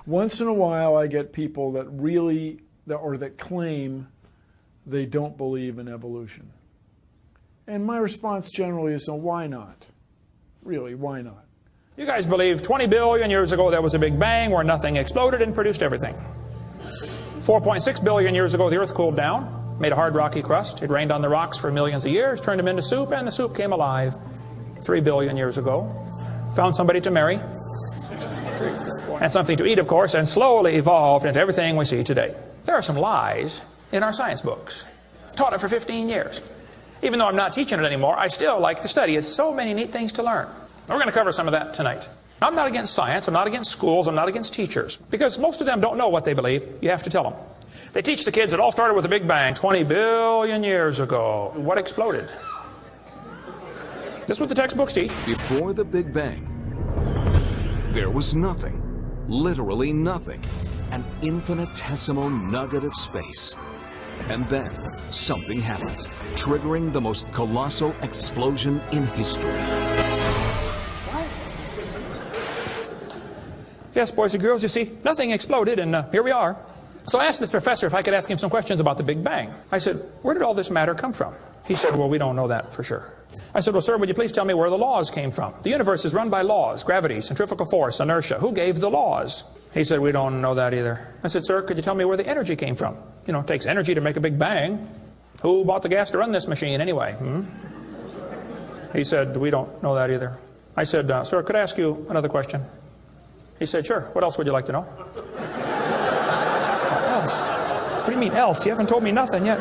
Once in a while I get people that really, or that claim they don't believe in evolution. And my response generally is, no, why not? Really, why not? You guys believe 20 billion years ago there was a big bang where nothing exploded and produced everything. 4.6 billion years ago the earth cooled down, made a hard rocky crust. It rained on the rocks for millions of years, turned them into soup, and the soup came alive 3 billion years ago. Found somebody to marry, and something to eat, of course, and slowly evolved into everything we see today. There are some lies in our science books. Taught it for 15 years. Even though I'm not teaching it anymore, I still like to study. It's so many neat things to learn. We're going to cover some of that tonight. I'm not against science. I'm not against schools. I'm not against teachers. Because most of them don't know what they believe. You have to tell them. They teach the kids it all started with a big bang 20 billion years ago. What exploded? This is what the textbooks teach. Before the Big Bang, there was nothing. Literally nothing. An infinitesimal nugget of space. And then something happened, triggering the most colossal explosion in history. Yes, boys and girls, you see, nothing exploded, and here we are. So I asked this professor if I could ask him some questions about the Big Bang. I said, where did all this matter come from? He said, well, we don't know that for sure. I said, well, sir, would you please tell me where the laws came from? The universe is run by laws, gravity, centrifugal force, inertia. Who gave the laws? He said, we don't know that either. I said, sir, could you tell me where the energy came from? You know, it takes energy to make a big bang. Who bought the gas to run this machine anyway? He said, we don't know that either. I said, sir, could I ask you another question? He said, sure. What else would you like to know? Else? What do you mean else? You haven't told me nothing yet.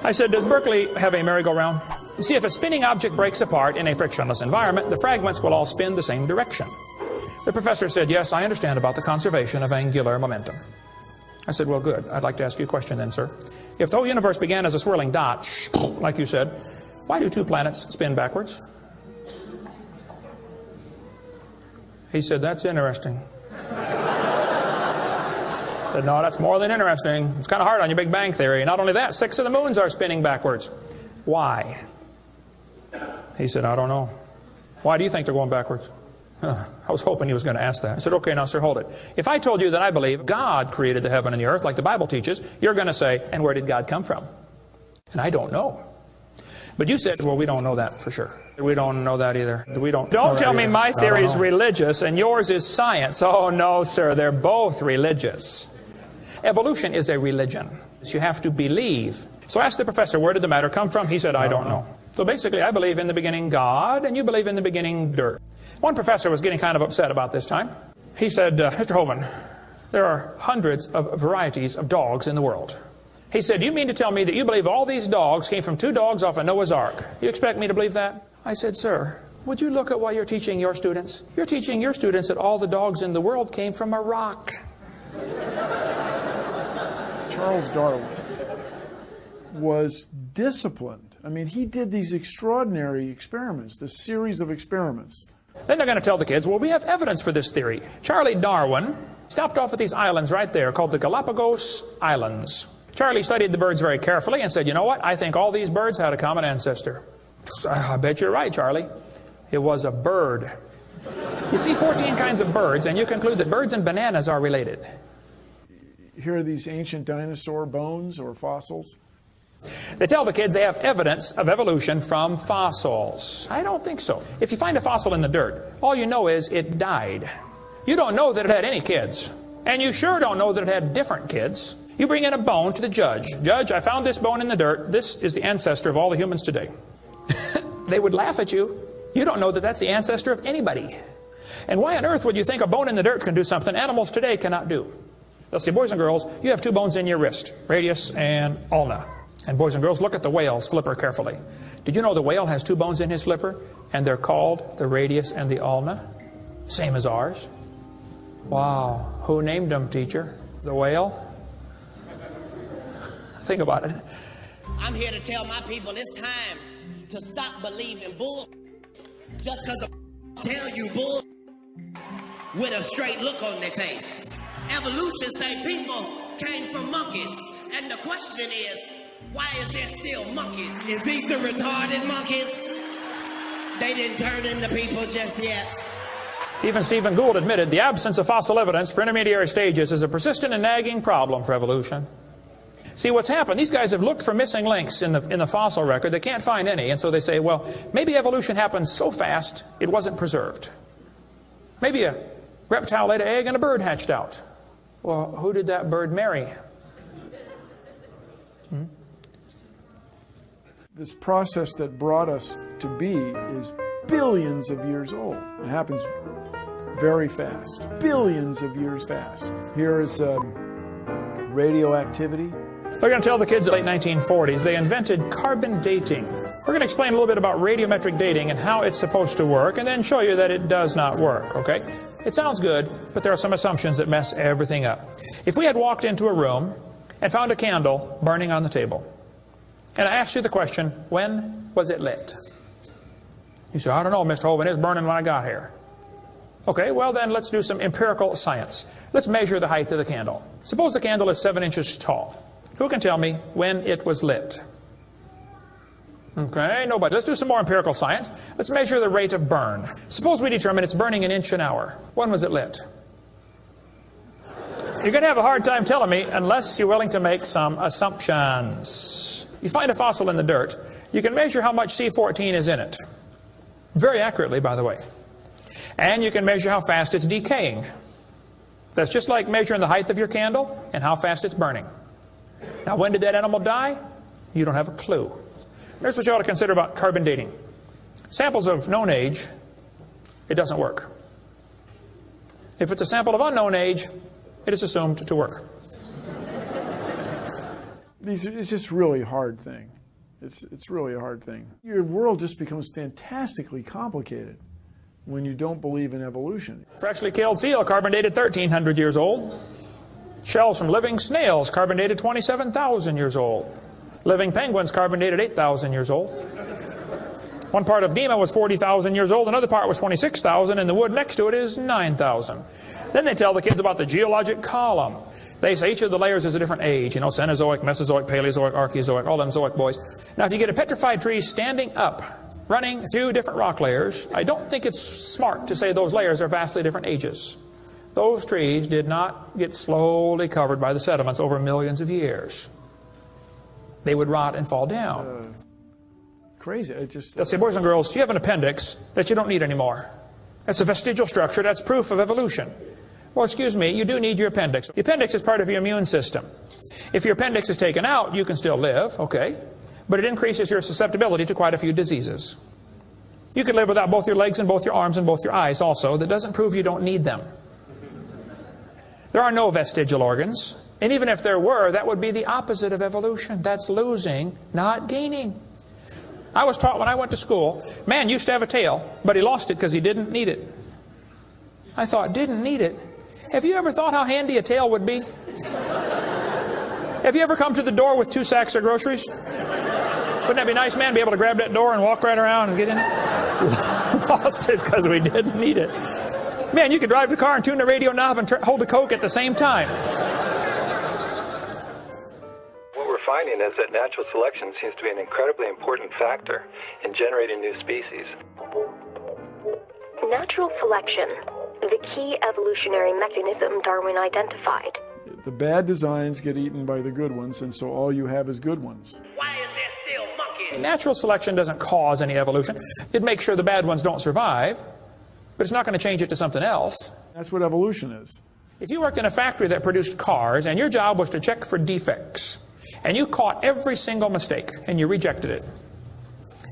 I said, does Berkeley have a merry-go-round? You see, if a spinning object breaks apart in a frictionless environment, the fragments will all spin the same direction. The professor said, yes, I understand about the conservation of angular momentum. I said, well, good. I'd like to ask you a question then, sir. If the whole universe began as a swirling dot, like you said, why do two planets spin backwards? He said, that's interesting. I said, no, that's more than interesting. It's kind of hard on your Big Bang Theory. Not only that, 6 of the moons are spinning backwards. Why? He said, I don't know. Why do you think they're going backwards? I was hoping he was going to ask that. I said, okay, now, sir, hold it. If I told you that I believe God created the heaven and the earth, like the Bible teaches, you're going to say, and where did God come from? And I don't know. But you said, well, we don't know that for sure. We don't know that either. Don't tell me my theory is religious and yours is science. Oh, no, sir, they're both religious. Evolution is a religion. You have to believe. So I asked the professor, where did the matter come from? He said, I don't know. So basically, I believe in the beginning God, and you believe in the beginning dirt. One professor was getting kind of upset about this time. He said, Mr. Hovind, there are hundreds of varieties of dogs in the world. He said, you mean to tell me that you believe all these dogs came from 2 dogs off a Noah's Ark? You expect me to believe that? I said, sir, would you look at what you're teaching your students? You're teaching your students that all the dogs in the world came from a rock. Charles Darwin was disciplined. I mean, he did these extraordinary experiments, this series of experiments. Then they're going to tell the kids, well, we have evidence for this theory. Charlie Darwin stopped off at these islands right there called the Galapagos Islands. Charlie studied the birds very carefully and said, you know what? I think all these birds had a common ancestor. I bet you're right, Charlie. It was a bird. You see 14 kinds of birds, and you conclude that birds and bananas are related. Here are these ancient dinosaur bones or fossils. They tell the kids they have evidence of evolution from fossils. I don't think so. If you find a fossil in the dirt, all you know is it died. You don't know that it had any kids. And you sure don't know that it had different kids. You bring in a bone to the judge. Judge, I found this bone in the dirt. This is the ancestor of all the humans today. They would laugh at you. You don't know that that's the ancestor of anybody. And why on earth would you think a bone in the dirt can do something animals today cannot do? They'll say, boys and girls, you have 2 bones in your wrist, radius and ulna. And boys and girls, look at the whale's flipper carefully. Did you know the whale has 2 bones in his flipper? And they're called the radius and the ulna? Same as ours. Wow. Who named them, teacher? The whale? Think about it. I'm here to tell my people it's time to stop believing bull just because tell you bull with a straight look on their face. Evolution say people came from monkeys, and the question is, why is there still monkeys? Is these the retarded monkeys? They didn't turn into people just yet. Even Stephen Gould admitted the absence of fossil evidence for intermediary stages is a persistent and nagging problem for evolution. See, what's happened, these guys have looked for missing links in the fossil record. They can't find any, and so they say, well, maybe evolution happened so fast it wasn't preserved. Maybe a reptile laid an egg and a bird hatched out. Well, who did that bird marry? This process that brought us to be is billions of years old. It happens very fast, billions of years fast. Here is radioactivity. We're going to tell the kids in the late 1940s they invented carbon dating. We're going to explain a little bit about radiometric dating and how it's supposed to work, and then show you that it does not work, okay? It sounds good, but there are some assumptions that mess everything up. If we had walked into a room and found a candle burning on the table, and I asked you the question, when was it lit? You say, I don't know, Mr. Hovind, it was burning when I got here. Okay, well then let's do some empirical science. Let's measure the height of the candle. Suppose the candle is 7 inches tall. Who can tell me when it was lit? Okay, nobody. Let's do some more empirical science. Let's measure the rate of burn. Suppose we determine it's burning an inch an hour. When was it lit? You're going to have a hard time telling me unless you're willing to make some assumptions. You find a fossil in the dirt, you can measure how much C14 is in it. Very accurately, by the way. And you can measure how fast it's decaying. That's just like measuring the height of your candle and how fast it's burning. Now, when did that animal die? You don't have a clue. Here's what you ought to consider about carbon dating. Samples of known age, it doesn't work. If it's a sample of unknown age, it is assumed to work. It's just really a hard thing. It's really a hard thing. Your world just becomes fantastically complicated when you don't believe in evolution. Freshly killed seal, carbon dated 1,300 years old. Shells from living snails, carbon dated 27,000 years old. Living penguins, carbon dated 8,000 years old. One part of Dima was 40,000 years old, another part was 26,000, and the wood next to it is 9,000. Then they tell the kids about the geologic column. They say each of the layers is a different age, you know, Cenozoic, Mesozoic, Paleozoic, Archeozoic, all them zoic boys. Now, if you get a petrified tree standing up, running through different rock layers, I don't think it's smart to say those layers are vastly different ages. Those trees did not get slowly covered by the sediments over millions of years. They would rot and fall down. Crazy. They'll say, boys and girls, you have an appendix that you don't need anymore. That's a vestigial structure. That's proof of evolution. Well, excuse me, you do need your appendix. The appendix is part of your immune system. If your appendix is taken out, you can still live, okay? But it increases your susceptibility to quite a few diseases. You could live without both your legs and both your arms and both your eyes also. That doesn't prove you don't need them. There are no vestigial organs. And even if there were, that would be the opposite of evolution. That's losing, not gaining. I was taught when I went to school, man used to have a tail, but he lost it because he didn't need it. I thought, didn't need it? Have you ever thought how handy a tail would be? Have you ever come to the door with 2 sacks of groceries? Wouldn't that be nice, man, be able to grab that door and walk right around and get in it? Lost it because we didn't need it. Man, you could drive the car and tune the radio knob and hold the Coke at the same time. What we're finding is that natural selection seems to be an incredibly important factor in generating new species. Natural selection, the key evolutionary mechanism Darwin identified. The bad designs get eaten by the good ones, and so all you have is good ones. Why is there still monkeys? Natural selection doesn't cause any evolution. It makes sure the bad ones don't survive, but it's not going to change it to something else. That's what evolution is. If you worked in a factory that produced cars, and your job was to check for defects, and you caught every single mistake, and you rejected it,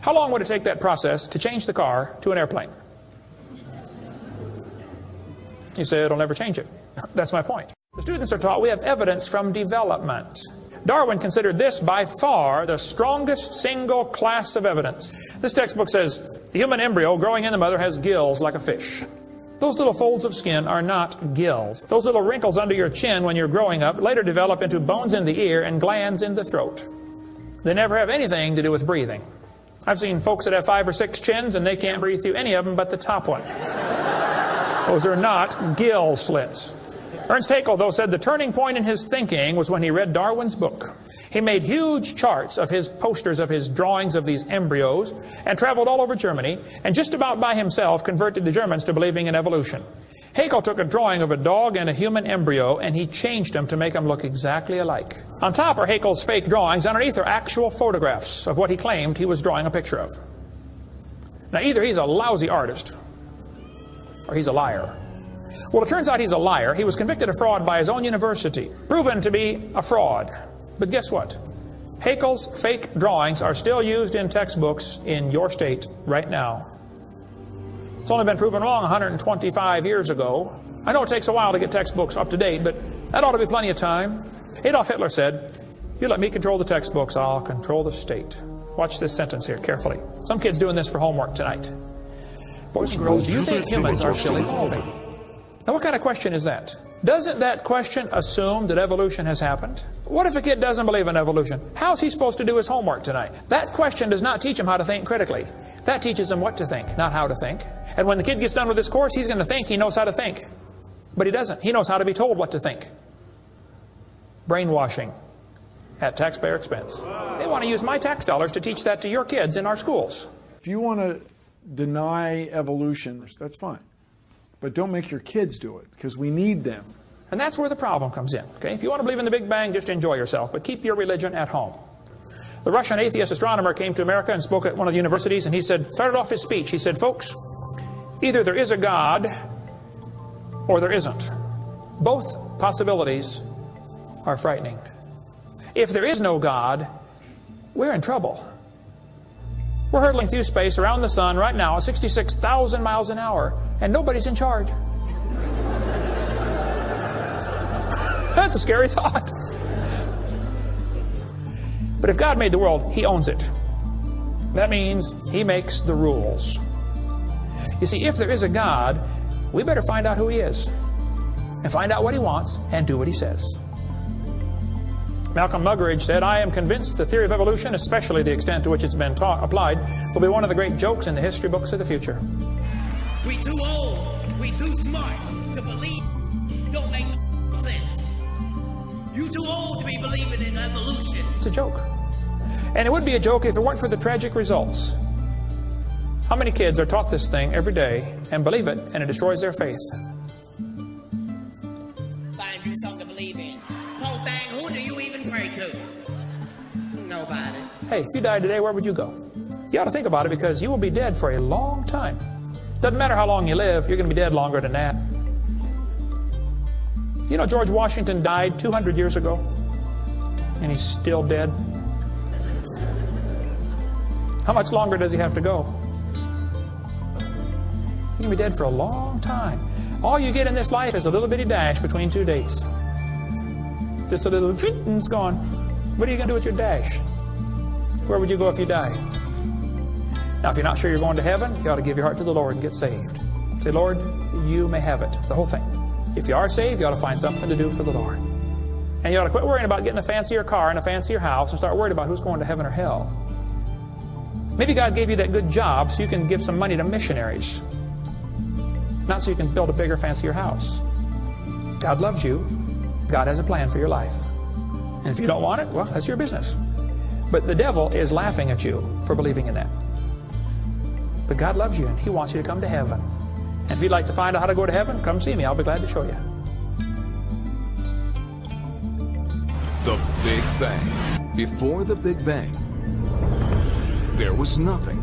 how long would it take that process to change the car to an airplane? You say it'll never change it. That's my point. The students are taught we have evidence from development. Darwin considered this by far the strongest single class of evidence. This textbook says the human embryo growing in the mother has gills like a fish. Those little folds of skin are not gills. Those little wrinkles under your chin when you're growing up later develop into bones in the ear and glands in the throat. They never have anything to do with breathing. I've seen folks that have 5 or 6 chins and they can't breathe through any of them but the top one. Those are not gill slits. Ernst Haeckel, though, said the turning point in his thinking was when he read Darwin's book. He made huge charts of his posters of his drawings of these embryos and traveled all over Germany and just about by himself converted the Germans to believing in evolution. Haeckel took a drawing of a dog and a human embryo and he changed them to make them look exactly alike. On top are Haeckel's fake drawings. Underneath are actual photographs of what he claimed he was drawing a picture of. Now either he's a lousy artist or he's a liar. Well, it turns out he's a liar. He was convicted of fraud by his own university, proven to be a fraud. But guess what? Haeckel's fake drawings are still used in textbooks in your state right now. It's only been proven wrong 125 years ago. I know it takes a while to get textbooks up to date, but that ought to be plenty of time. Adolf Hitler said, "You let me control the textbooks, I'll control the state." Watch this sentence here carefully. Some kid's doing this for homework tonight. Boys and girls, do you think humans are still evolving? Now what kind of question is that? Doesn't that question assume that evolution has happened? What if a kid doesn't believe in evolution? How's he supposed to do his homework tonight? That question does not teach him how to think critically. That teaches him what to think, not how to think. And when the kid gets done with this course, he's going to think he knows how to think. But he doesn't. He knows how to be told what to think. Brainwashing at taxpayer expense. They want to use my tax dollars to teach that to your kids in our schools. If you want to deny evolution, that's fine. But don't make your kids do it, because we need them. And that's where the problem comes in. Okay? If you want to believe in the Big Bang, just enjoy yourself, but keep your religion at home. The Russian atheist astronomer came to America and spoke at one of the universities, and he started off his speech. He said, "Folks, either there is a God or there isn't. Both possibilities are frightening. If there is no God, we're in trouble. We're hurtling through space around the sun right now at 66,000 miles an hour, and nobody's in charge." That's a scary thought. But if God made the world, He owns it. That means He makes the rules. You see, if there is a God, we better find out who He is, and find out what He wants, and do what He says. Malcolm Muggeridge said, "I am convinced the theory of evolution, especially the extent to which it's been applied, will be one of the great jokes in the history books of the future." We too old, we too smart to believe. Don't make sense. You too old to be believing in evolution. It's a joke. And it would be a joke if it weren't for the tragic results. How many kids are taught this thing every day and believe it, and it destroys their faith? Find you something to believe in. Whole thing, who do you even pray to? Nobody. Hey, if you died today, where would you go? You ought to think about it, because you will be dead for a long time. Doesn't matter how long you live, you're going to be dead longer than that. You know, George Washington died 200 years ago, and he's still dead. How much longer does he have to go? He's going to be dead for a long time. All you get in this life is a little bitty dash between two dates. Just a little, and it's gone. What are you going to do with your dash? Where would you go if you died? Now, if you're not sure you're going to heaven, you ought to give your heart to the Lord and get saved. Say, "Lord, you may have it," the whole thing. If you are saved, you ought to find something to do for the Lord. And you ought to quit worrying about getting a fancier car and a fancier house and start worrying about who's going to heaven or hell. Maybe God gave you that good job so you can give some money to missionaries, not so you can build a bigger, fancier house. God loves you. God has a plan for your life. And if you don't want it, well, that's your business. But the devil is laughing at you for believing in that. But God loves you, and He wants you to come to heaven. And if you'd like to find out how to go to heaven, come see me. I'll be glad to show you. The Big Bang. Before the Big Bang, there was nothing.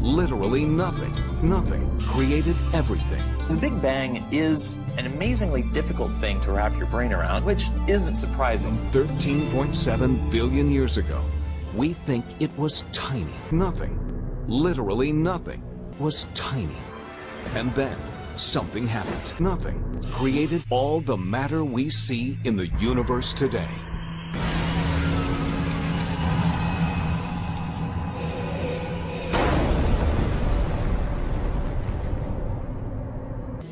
Literally nothing. Nothing created everything. The Big Bang is an amazingly difficult thing to wrap your brain around, which isn't surprising. 13.7 billion years ago, we think it was tiny. Nothing, literally nothing, was tiny. And then something happened. Nothing created all the matter we see in the universe today.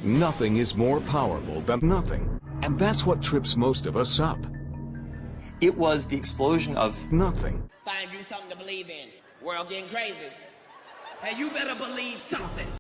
Nothing is more powerful than nothing. And that's what trips most of us up. It was the explosion of Nothing. Find you something to believe in. World getting crazy. Hey, you better believe something.